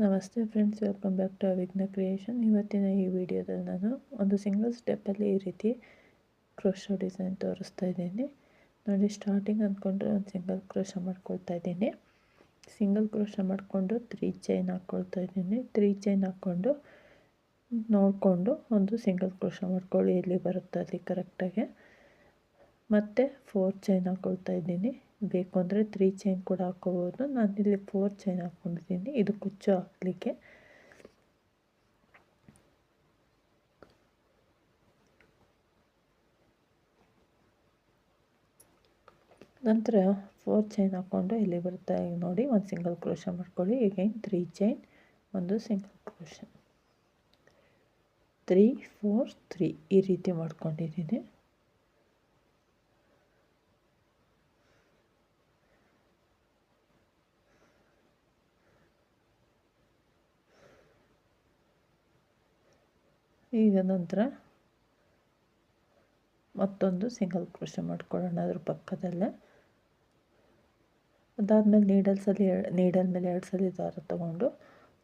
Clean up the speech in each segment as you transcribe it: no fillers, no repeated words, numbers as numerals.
ನಮಸ್ತೆ friends, welcome back to Avighna creation. ಇವತ್ತಿನ ಈ ವಿಡಿಯೋದಲ್ಲಿ ನಾನು ಒಂದು ಸಿಂಗಲ್ ಸ್ಟೆಪ್ಪಲ್ಲಿ ಈ ರೀತಿ ಕ್ರೋಶೋ ಡಿಸೈನ್ ತೋರಿಸ್ತಾ ಇದ್ದೀನಿ ನೋಡಿ. ಸ್ಟಾರ್ಟಿಂಗ್ ಅಂದ್ಕೊಂಡ್ರೆ ಒಂದು ಸಿಂಗಲ್ ಕ್ರೋಶ ಮಾಡ್ಕೊಳ್ತಾ ಇದ್ದೀನಿ. ಸಿಂಗಲ್ ಕ್ರೋಶ ಮಾಡಿಕೊಂಡು 3 ಚೈನ್ ಹಾಕ್ಕೊಳ್ತಾ ಇದ್ದೀನಿ. 3 ಚೈನ್ ಹಾಕ್ಕೊಂಡು ನೋಡಿಕೊಂಡು ಒಂದು ಸಿಂಗಲ್ ಕ್ರೋಶ ಮಾಡ್ಕೊಳ್ಳಿ, ಎಲ್ಲಿ ಬರುತ್ತೆ ಅಲ್ಲಿ ಕರೆಕ್ಟಾಗಿ. ಮತ್ತು 4 ಚೈನ್ ಹಾಕ್ಕೊಳ್ತಾ ಇದ್ದೀನಿ. ಬೇಕು ಅಂದರೆ 3 ಚೈನ್ ಕೂಡ ಹಾಕ್ಕೋಬೋದು. ನಾನಿಲ್ಲಿ 4 ಚೈನ್ ಹಾಕ್ಕೊಂಡಿದ್ದೀನಿ, ಇದು ಕುಚ್ಚು ಹಾಕಲಿಕ್ಕೆ. ನಂತರ 4 ಚೈನ್ ಹಾಕ್ಕೊಂಡು ಇಲ್ಲಿ ಬರುತ್ತೆ ನೋಡಿ, ಒಂದು ಸಿಂಗಲ್ ಕ್ರೋಶ ಮಾಡ್ಕೊಳ್ಳಿ. ಈಗೇನು 3 ಚೈನ್, ಒಂದು ಸಿಂಗಲ್ ಕ್ರೋಶ, 3 4 3 ಈ ರೀತಿ ಮಾಡ್ಕೊಂಡಿದ್ದೀನಿ. ಈಗ ನಂತರ ಮತ್ತೊಂದು ಸಿಂಗಲ್ ಕ್ರೋಶ ಮಾಡ್ಕೊಳ್ಳೋಣ ಅದ್ರ ಪಕ್ಕದಲ್ಲೇ. ಅದಾದಮೇಲೆ ನೀಡಲ್ ಮೇಲೆ 2 ಸಲ ದಾರ ತಗೊಂಡು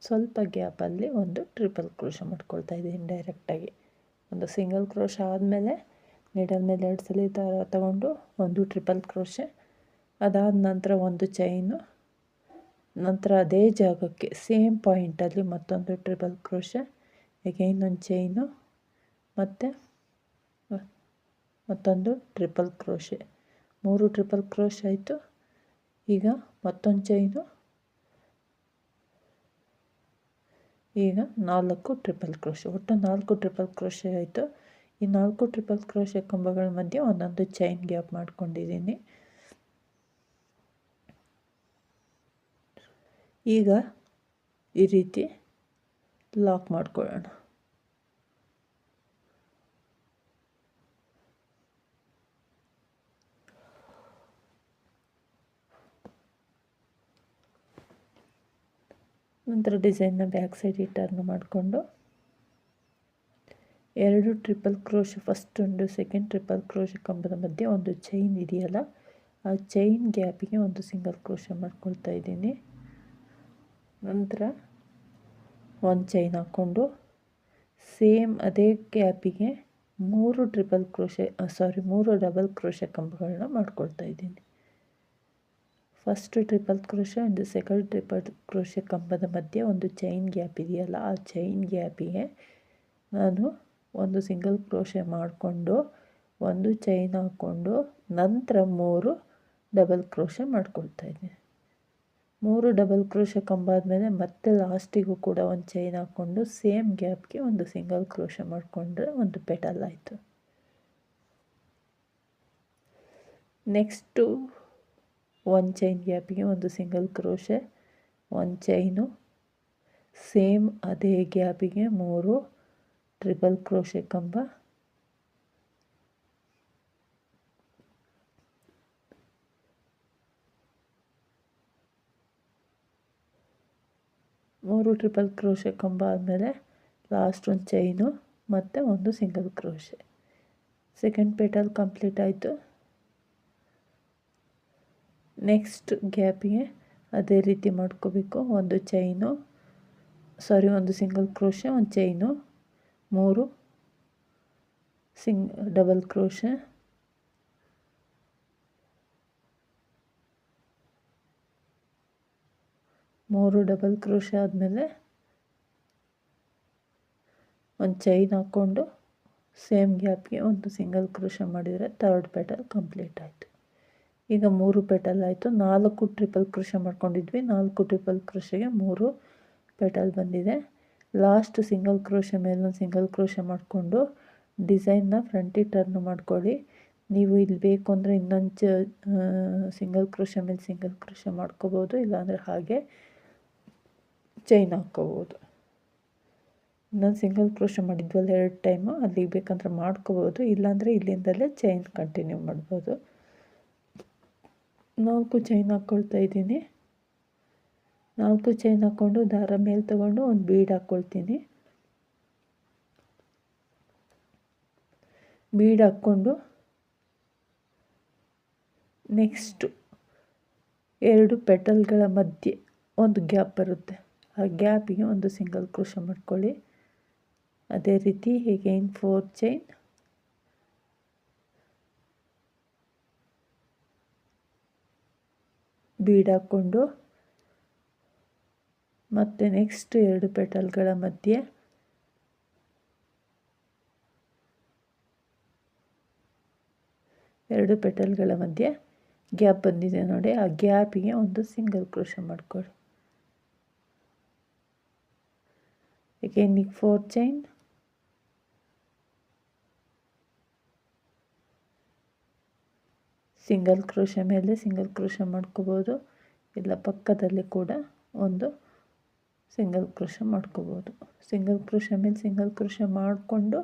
ಸ್ವಲ್ಪ ಗ್ಯಾಪಲ್ಲಿ ಒಂದು ಟ್ರಿಪಲ್ ಕ್ರೋಶ ಮಾಡ್ಕೊಳ್ತಾ ಇದ್ದೀನಿ ಡೈರೆಕ್ಟಾಗಿ. ಒಂದು ಸಿಂಗಲ್ ಕ್ರೋಶ ಆದಮೇಲೆ ನೀಡಲ್ ಮೇಲೆ 2 ಸಲ ದಾರ ತಗೊಂಡು ಒಂದು ಟ್ರಿಪಲ್ ಕ್ರೋಶ, ಅದಾದ ನಂತರ ಒಂದು ಚೈನು, ನಂತರ ಅದೇ ಜಾಗಕ್ಕೆ ಸೇಮ್ ಪಾಯಿಂಟಲ್ಲಿ ಮತ್ತೊಂದು ಟ್ರಿಪಲ್ ಕ್ರೋಶ, ಅಗೈನ್ ಒಂದು ಚೈನು, ಮತ್ತು ಮತ್ತೊಂದು ಟ್ರಿಪಲ್ ಕ್ರೋಶೆ, 3 ಟ್ರಿಪಲ್ ಕ್ರೋಶ ಆಯಿತು. ಈಗ ಮತ್ತೊಂದು ಚೈನು, ಈಗ 4 ಟ್ರಿಪಲ್ ಕ್ರೋಶೆ, ಒಟ್ಟು 4 ಟ್ರಿಪಲ್ ಕ್ರೋಶೆ ಆಯಿತು. ಈ 4 ಟ್ರಿಪಲ್ ಕ್ರೋಶೆ ಕಂಬಗಳ ಮಧ್ಯೆ ಒಂದೊಂದು ಚೈನ್ ಗ್ಯಾಪ್ ಮಾಡ್ಕೊಂಡಿದ್ದೀನಿ. ಈಗ ಈ ರೀತಿ ಲಾಕ್ ಮಾಡ್ಕೊಳ್ಳೋಣ. ನಂತರ ಡಿಸೈನ್ನ ಬ್ಯಾಕ್ ಸೈಡ್ ಟರ್ನ್ ಮಾಡಿಕೊಂಡು 2 ಟ್ರಿಪಲ್ ಕ್ರೋಶೆ, ಫಸ್ಟ್ ಒಂದು ಸೆಕೆಂಡ್ ಟ್ರಿಪಲ್ ಕ್ರೋಶೆ ಕಂಬದ ಮಧ್ಯೆ ಒಂದು ಚೈನ್ ಇದೆಯಲ್ಲ, ಆ ಚೈನ್ ಗ್ಯಾಪಿಗೆ ಒಂದು ಸಿಂಗಲ್ ಕ್ರೋಶೆ ಮಾಡ್ಕೊಳ್ತಾ ಇದ್ದೀನಿ. ನಂತರ ಒಂದು ಚೈನ್ ಹಾಕ್ಕೊಂಡು ಸೇಮ್ ಅದೇ ಗ್ಯಾಪಿಗೆ 3 ಡಬಲ್ ಕ್ರೋಶೆ ಕಂಬಗಳನ್ನ ಮಾಡ್ಕೊಳ್ತಾ ಇದ್ದೀನಿ. ಫಸ್ಟ್ ಟ್ರಿಪಲ್ ಕ್ರೋಶೆ ಒಂದು ಸೆಕೆಂಡ್ ಟ್ರಿಪಲ್ ಕ್ರೋಶೆ ಕಂಬದ ಮಧ್ಯೆ ಒಂದು ಚೈನ್ ಗ್ಯಾಪ್ ಇದೆಯಲ್ಲ, ಆ ಚೈನ್ ಗ್ಯಾಪಿಗೆ ನಾನು ಒಂದು ಸಿಂಗಲ್ ಕ್ರೋಶೆ ಮಾಡಿಕೊಂಡು ಒಂದು ಚೈನ್ ಹಾಕ್ಕೊಂಡು ನಂತರ 3 ಡಬಲ್ ಕ್ರೋಶೆ ಮಾಡ್ಕೊಳ್ತಾ ಇದ್ದೀನಿ. 3 ಡಬಲ್ ಕ್ರೋಶೆ ಕಂಬ ಆದಮೇಲೆ ಮತ್ತೆ ಲಾಸ್ಟಿಗೂ ಕೂಡ ಒಂದು ಚೈನ್ ಹಾಕ್ಕೊಂಡು ಸೇಮ್ ಗ್ಯಾಪ್ಗೆ ಒಂದು ಸಿಂಗಲ್ ಕ್ರೋಶೆ ಮಾಡಿಕೊಂಡ್ರೆ ಒಂದು ಪೆಟಲ್ ಆಯಿತು. ನೆಕ್ಸ್ಟು ಒಂದು ಚೈನ್ ಗ್ಯಾಪಿಗೆ ಒಂದು ಸಿಂಗಲ್ ಕ್ರೋಶೆ, ಒಂದು ಚೈನು, ಸೇಮ್ ಅದೇ ಗ್ಯಾಪಿಗೆ 3 ಟ್ರಿಪಲ್ ಕ್ರೋಶೆ ಕಂಬ, ಮೂರು ಟ್ರಿಪಲ್ ಕ್ರೋಶೆ ಕಂಬ ಆದಮೇಲೆ ಲಾಸ್ಟ್ ಒಂದು ಚೈನು ಮತ್ತು ಒಂದು single crochet. Second petal complete ಆಯಿತು. ನೆಕ್ಸ್ಟ್ ಗ್ಯಾಪಿಗೆ ಅದೇ ರೀತಿ ಮಾಡ್ಕೋಬೇಕು. ಒಂದು ಸಿಂಗಲ್ ಕ್ರೋಶೆ, ಒಂದು ಚೈನು, 3 ಡಬಲ್ ಕ್ರೋಶೆ, ಆದಮೇಲೆ ಒಂದು ಚೈನ್ ಹಾಕ್ಕೊಂಡು ಸೇಮ್ ಗ್ಯಾಪ್ಗೆ ಒಂದು ಸಿಂಗಲ್ ಕ್ರೋಶೆ ಮಾಡಿದರೆ ಥರ್ಡ್ ಪೆಟಲ್ ಕಂಪ್ಲೀಟ್ ಆಯಿತು. ಈಗ 3 ಪೆಟಲ್ ಆಯಿತು. 4 ಟ್ರಿಪಲ್ ಕ್ರೋಶೆ ಮಾಡ್ಕೊಂಡಿದ್ವಿ, 4 ಟ್ರಿಪಲ್ ಕ್ರೋಶೆಗೆ 3 ಪೆಟಲ್ ಬಂದಿದೆ. ಲಾಸ್ಟ್ ಸಿಂಗಲ್ ಕ್ರೋಶೆ ಮೇಲೆ ಒಂದು ಸಿಂಗಲ್ ಕ್ರೋಶೆ ಮಾಡಿಕೊಂಡು ಡಿಸೈನ್ನ ಫ್ರಂಟಿಗೆ ಟರ್ನ್ ಮಾಡ್ಕೊಳ್ಳಿ. ನೀವು ಇಲ್ಲಿ ಬೇಕು ಅಂದರೆ ಇನ್ನೊಂದು ಸಿಂಗಲ್ ಕ್ರೋಶೆ ಮೇಲೆ ಸಿಂಗಲ್ ಕ್ರೋಶೆ ಮಾಡ್ಕೋಬೋದು, ಇಲ್ಲಾಂದರೆ ಹಾಗೆ ಚೈನ್ ಹಾಕ್ಕೋಬೋದು. ಇನ್ನೊಂದು ಸಿಂಗಲ್ ಕ್ರೋಶೆ ಮಾಡಿದ್ವಲ್ಲ 2 ಟೈಮು, ಅಲ್ಲಿಗೆ ಬೇಕಂದ್ರೆ ಮಾಡ್ಕೋಬೋದು, ಇಲ್ಲಾಂದರೆ ಇಲ್ಲಿಂದಲೇ ಚೈನ್ ಕಂಟಿನ್ಯೂ ಮಾಡ್ಬೋದು. 4 ಚೈನ್ ಹಾಕ್ಕೊಳ್ತಾ ಇದ್ದೀನಿ. 4 ಚೈನ್ ಹಾಕ್ಕೊಂಡು ದಾರ ಮೇಲೆ ತಗೊಂಡು ಒಂದು ಬೀಡ್ ಹಾಕ್ಕೊಳ್ತೀನಿ. ಬೀಡ್ ಹಾಕ್ಕೊಂಡು ನೆಕ್ಸ್ಟು 2 ಪೆಟಲ್ಗಳ ಮಧ್ಯೆ ಒಂದು ಗ್ಯಾಪ್ ಬರುತ್ತೆ, ಆ ಗ್ಯಾಪಿಗೆ ಒಂದು ಸಿಂಗಲ್ ಕ್ರೋಶೆ ಮಾಡ್ಕೊಳ್ಳಿ. ಅದೇ ರೀತಿ ಅಗೈನ್ 4 ಚೈನ್, ಬೀಡ್ ಹಾಕ್ಕೊಂಡು ಮತ್ತೆ ನೆಕ್ಸ್ಟ್ 2 ಪೆಟಲ್ಗಳ ಮಧ್ಯೆ ಗ್ಯಾಪ್ ಬಂದಿದೆ ನೋಡಿ, ಆ ಗ್ಯಾಪಿಗೆ ಒಂದು ಸಿಂಗಲ್ ಕ್ರೋಶೆ ಮಾಡ್ಕೊಳ್ಳಿ. ಅಗೈನ್ 4 ಚೈನ್, ಸಿಂಗಲ್ ಕ್ರೋಶೆ ಮೇಲೆ ಸಿಂಗಲ್ ಕ್ರೋಶೆ ಮಾಡ್ಕೋಬೋದು, ಇಲ್ಲ ಪಕ್ಕದಲ್ಲಿ ಕೂಡ ಒಂದು ಸಿಂಗಲ್ ಕ್ರೋಶೆ ಮಾಡ್ಕೋಬೋದು. ಸಿಂಗಲ್ ಕ್ರೋಶೆ ಮೇಲೆ ಸಿಂಗಲ್ ಕ್ರೋಶೆ ಮಾಡಿಕೊಂಡು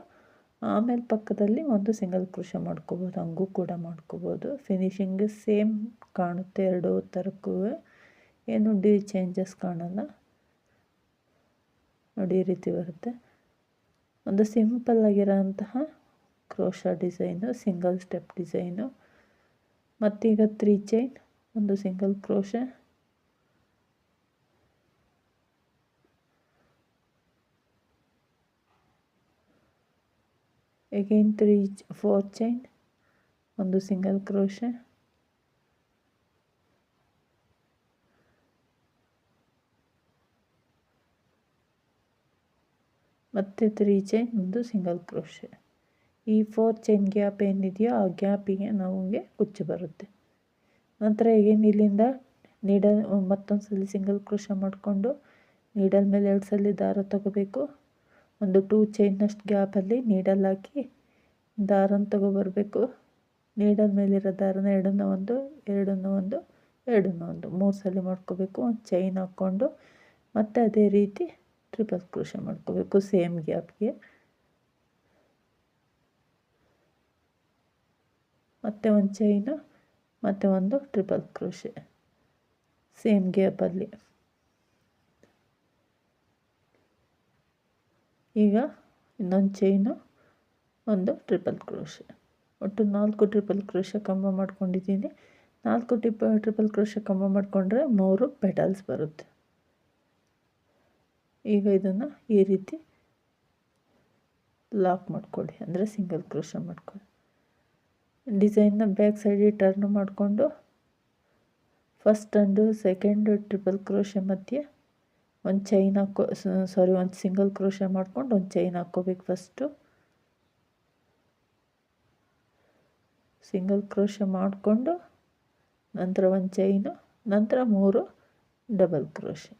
ಆಮೇಲೆ ಪಕ್ಕದಲ್ಲಿ ಒಂದು ಸಿಂಗಲ್ ಕ್ರೋಶೆ ಮಾಡ್ಕೋಬೋದು, ಹಂಗೂ ಕೂಡ ಮಾಡ್ಕೋಬೋದು. ಫಿನಿಶಿಂಗ್ ಸೇಮ್ ಕಾಣುತ್ತೆ ಎರಡೂ ಥರಕ್ಕೂ, ಏನು ಚೇಂಜಸ್ ಕಾಣಲ್ಲ ನೋಡಿ. ಈ ರೀತಿ ಬರುತ್ತೆ. ಒಂದು ಸಿಂಪಲ್ ಆಗಿರೋಂತಹ crochet design, single step design. ಮತ್ತೀಗ 3 ಚೈನ್, ಒಂದು ಸಿಂಗಲ್ ಕ್ರೋಶೆ, ಅಗೈನ್ 4 ಚೈನ್, ಒಂದು ಸಿಂಗಲ್ ಕ್ರೋಶೆ, ಮತ್ತು 3 ಚೈನ್, ಒಂದು ಸಿಂಗಲ್ ಕ್ರೋಶೆ. ಈ 4 ಚೈನ್ ಗ್ಯಾಪ್ ಏನಿದೆಯೋ ಆ ಗ್ಯಾಪಿಗೆ ನಮಗೆ ಕುಚ್ಚು ಬರುತ್ತೆ. ನಂತರ ಏನು ಇಲ್ಲಿಂದ ನೀಡಲ್ ಮತ್ತೊಂದು ಸಲ ಸಿಂಗಲ್ ಕ್ರೋಶೆ ಮಾಡಿಕೊಂಡು ನೀಡಲ್ ಮೇಲೆ 2 ಸಲ ದಾರ ತಗೋಬೇಕು. ಒಂದು 2 ಚೈನ್ನಷ್ಟು ಗ್ಯಾಪಲ್ಲಿ ನೀಡಲ್ ಹಾಕಿ ದಾರನ ತಗೊಬರಬೇಕು. ನೀಡಲ್ ಮೇಲಿರೋ ದಾರನ ಎರಡನ್ನ ಒಂದು 3 ಸಲ ಮಾಡ್ಕೋಬೇಕು. ಒಂದು ಚೈನ್ ಹಾಕ್ಕೊಂಡು ಮತ್ತು ಅದೇ ರೀತಿ ಟ್ರಿಪಲ್ ಕ್ರೋಶೆ ಮಾಡ್ಕೋಬೇಕು ಸೇಮ್ ಗ್ಯಾಪ್ಗೆ. ಮತ್ತು ಒಂದು ಚೈನು ಮತ್ತು ಒಂದು ಟ್ರಿಪಲ್ ಕ್ರೋಶೆ ಸೇಮ್ ಗ್ಯಾಪಲ್ಲಿ. ಈಗ ಇನ್ನೊಂದು ಚೈನು, ಒಂದು ಟ್ರಿಪಲ್ ಕ್ರೋಶೆ, ಒಟ್ಟು 4 ಟ್ರಿಪಲ್ ಕ್ರೋಶೆ ಕಂಬ ಮಾಡ್ಕೊಂಡಿದ್ದೀನಿ. 4 ಟ್ರಿಪಲ್ ಕ್ರೋಶೆ ಕಂಬ ಮಾಡಿಕೊಂಡ್ರೆ 3 ಪೆಟಲ್ಸ್ ಬರುತ್ತೆ. ಈಗ ಇದನ್ನು ಈ ರೀತಿ ಲಾಕ್ ಮಾಡ್ಕೊಳ್ಳಿ, ಅಂದರೆ ಸಿಂಗಲ್ ಕ್ರೋಶೆ ಮಾಡ್ಕೊಳ್ಳಿ. ಡಿಸೈನ್ನ ಬ್ಯಾಕ್ ಸೈಡಿಗೆ ಟರ್ನ್ ಮಾಡಿಕೊಂಡು first and second triple crochet ಮಧ್ಯೆ ಒಂದು ಚೈನ್ ಒಂದು ಸಿಂಗಲ್ ಕ್ರೋಶೆ ಮಾಡ್ಕೊಂಡು ಒಂದು ಚೈನ್ ಹಾಕ್ಕೋಬೇಕು. ಫಸ್ಟು ಸಿಂಗಲ್ ಕ್ರೋಶೆ ಮಾಡಿಕೊಂಡು ನಂತರ ಒಂದು ಚೈನು, ನಂತರ 3 ಡಬಲ್ ಕ್ರೋಶೆ,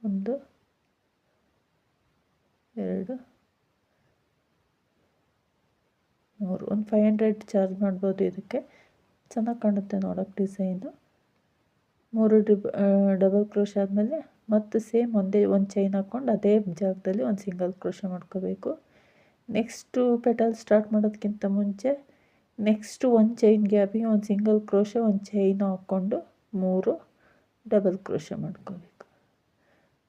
1 2 3. ಒಂದು 500 ಚಾರ್ಜ್ ಮಾಡ್ಬೋದು. ಇದಕ್ಕೆ ಚೆನ್ನಾಗಿ ಕಾಣುತ್ತೆ ನೋಡೋಕ್ಕೆ ಡಿಸೈನು. 3 ಡಬಲ್ ಕ್ರೋಶೆ ಆದಮೇಲೆ ಮತ್ತು ಸೇಮ್ ಒಂದು ಚೈನ್ ಹಾಕ್ಕೊಂಡು ಅದೇ ಜಾಗದಲ್ಲಿ ಒಂದು ಸಿಂಗಲ್ ಕ್ರೋಶೆ ಮಾಡ್ಕೋಬೇಕು. ನೆಕ್ಸ್ಟು ಪೆಟಲ್ ಸ್ಟಾರ್ಟ್ ಮಾಡೋದಕ್ಕಿಂತ ಮುಂಚೆ ನೆಕ್ಸ್ಟ್ ಒಂದು ಚೈನ್ ಗ್ಯಾಪಿಗೆ ಒಂದು ಸಿಂಗಲ್ ಕ್ರೋಶೆ, ಒಂದು ಚೈನ್ ಹಾಕ್ಕೊಂಡು 3 ಡಬಲ್ ಕ್ರೋಶೆ ಮಾಡ್ಕೋಬೇಕು.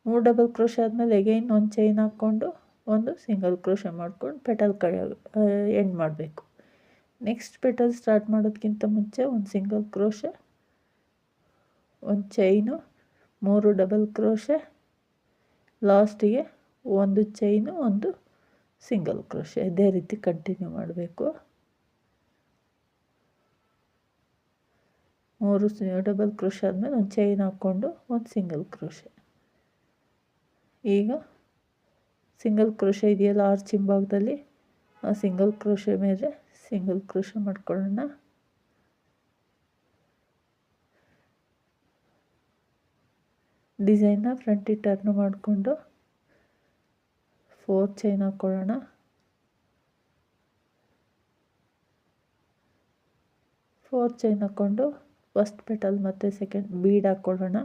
3 ಡಬಲ್ ಕ್ರೋಶೆ ಆದಮೇಲೆ ಅಗೈನ್ ಒಂದು ಚೈನ್ ಹಾಕ್ಕೊಂಡು ಒಂದು ಸಿಂಗಲ್ ಕ್ರೋಶೆ ಮಾಡ್ಕೊಂಡು ಪೆಟಲ್ ಎಂಡ್ ಮಾಡಬೇಕು. ನೆಕ್ಸ್ಟ್ ಪೆಟಲ್ ಸ್ಟಾರ್ಟ್ ಮಾಡೋದಕ್ಕಿಂತ ಮುಂಚೆ ಒಂದು ಸಿಂಗಲ್ ಕ್ರೋಶೆ, ಒಂದು ಚೈನು, 3 ಡಬಲ್ ಕ್ರೋಶೆ, ಲಾಸ್ಟಿಗೆ ಒಂದು ಚೈನು, ಒಂದು ಸಿಂಗಲ್ ಕ್ರೋಶೆ. ಇದೇ ರೀತಿ ಕಂಟಿನ್ಯೂ ಮಾಡಬೇಕು. 3 ಡಬಲ್ ಕ್ರೋಶೆ ಆದಮೇಲೆ ಒಂದು ಚೈನ್ ಹಾಕ್ಕೊಂಡು ಒಂದು ಸಿಂಗಲ್ ಕ್ರೋಶೆ. ಈಗ ಸಿಂಗಲ್ ಕ್ರೋಶೆ ಇದೆಯಲ್ಲ ಆರ್ಚ್ ಹಿಂಭಾಗದಲ್ಲಿ, ಆ ಸಿಂಗಲ್ ಕ್ರೋಶೆ ಮೇಲೆ ಸಿಂಗಲ್ ಕ್ರೋಶೆ ಮಾಡ್ಕೊಳ್ಳೋಣ. ಡಿಸೈನ್ನ ಫ್ರಂಟಿಗೆ ಟರ್ನ್ ಮಾಡಿಕೊಂಡು 4 ಚೈನ್ ಹಾಕ್ಕೊಳ್ಳೋಣ. 4 ಚೈನ್ ಹಾಕ್ಕೊಂಡು ಫಸ್ಟ್ ಪೆಟಲ್ ಮತ್ತು ಸೆಕೆಂಡ್ ಬೀಡ್ ಹಾಕ್ಕೊಳ್ಳೋಣ.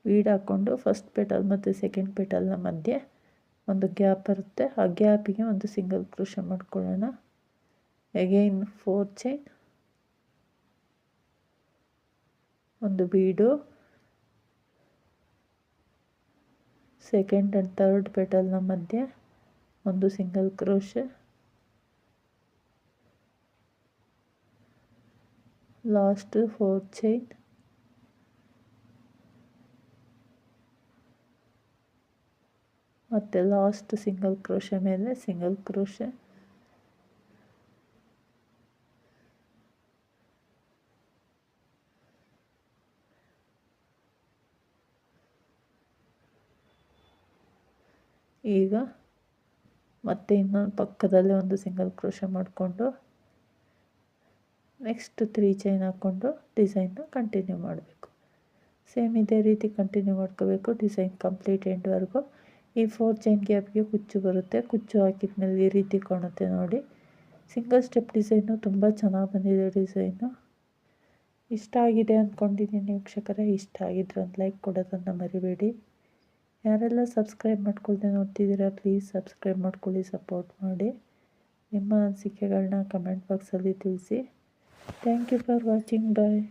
ಬೀಡ್ ಹಾಕ್ಕೊಂಡು ಫಸ್ಟ್ ಪೆಟಲ್ ಮತ್ತು ಸೆಕೆಂಡ್ ಪೆಟಲ್ನ ಮಧ್ಯೆ ಒಂದು ಗ್ಯಾಪ್ ಬರುತ್ತೆ. ಆ ಗ್ಯಾಪಿಗೆ ಒಂದು ಸಿಂಗಲ್ ಕ್ರೋಶೆ ಮಾಡ್ಕೊಳ್ಳೋಣ. ಅಗೈನ್ 4 ಚೈನ್, ಒಂದು ಬೀಡು, ಸೆಕೆಂಡ್ ಆ್ಯಂಡ್ ಥರ್ಡ್ ಪೆಟಲ್ನ ಮಧ್ಯೆ ಒಂದು ಸಿಂಗಲ್ ಕ್ರೋಶೆ, ಲಾಸ್ಟ್ 4 ಚೈನ್, ಮತ್ತು ಲಾಸ್ಟ್ ಸಿಂಗಲ್ ಕ್ರೋಶೆ ಮೇಲೆ ಸಿಂಗಲ್ ಕ್ರೋಶೆ, ಈಗ ಮತ್ತೆ ಇನ್ನೊಂದು ಪಕ್ಕದಲ್ಲೇ ಒಂದು ಸಿಂಗಲ್ ಕ್ರೋಶೆ ಮಾಡಿಕೊಂಡು ನೆಕ್ಸ್ಟ್ 3 ಚೈನ್ ಹಾಕ್ಕೊಂಡು ಡಿಸೈನ್ನ ಕಂಟಿನ್ಯೂ ಮಾಡಬೇಕು. ಸೇಮ್ ಇದೇ ರೀತಿ ಕಂಟಿನ್ಯೂ ಮಾಡ್ಕೋಬೇಕು ಡಿಸೈನ್ ಕಂಪ್ಲೀಟ್ ಎಂಡ್ವರೆಗೂ. ಈ 4 ಚೈನ್ ಗ್ಯಾಪ್ಗೆ ಕುಚ್ಚು ಬರುತ್ತೆ. ಕುಚ್ಚು ಹಾಕಿದ್ಮೇಲೆ ಈ ರೀತಿ ಕಾಣುತ್ತೆ ನೋಡಿ. ಸಿಂಗಲ್ ಸ್ಟೆಪ್ ಡಿಸೈನು ತುಂಬ ಚೆನ್ನಾಗಿ ಬಂದಿದೆ. ಡಿಸೈನು ಇಷ್ಟ ಆಗಿದೆ ಅಂದ್ಕೊಂಡಿದ್ದೀನಿ ವೀಕ್ಷಕರೇ. ಇಷ್ಟ ಆಗಿದ್ರೆ ಒಂದು ಲೈಕ್ ಕೊಡೋದನ್ನು ಮರಿಬೇಡಿ. ಯಾರೆಲ್ಲ ಸಬ್ಸ್ಕ್ರೈಬ್ ಮಾಡ್ಕೊಳ್ದೆ ನೋಡ್ತಿದ್ದೀರಾ ಪ್ಲೀಸ್ ಸಬ್ಸ್ಕ್ರೈಬ್ ಮಾಡ್ಕೊಳ್ಳಿ, ಸಪೋರ್ಟ್ ಮಾಡಿ. ನಿಮ್ಮ ಅನಿಸಿಕೆಗಳನ್ನ ಕಮೆಂಟ್ ಬಾಕ್ಸಲ್ಲಿ ತಿಳಿಸಿ. Thank you for watching. Bye.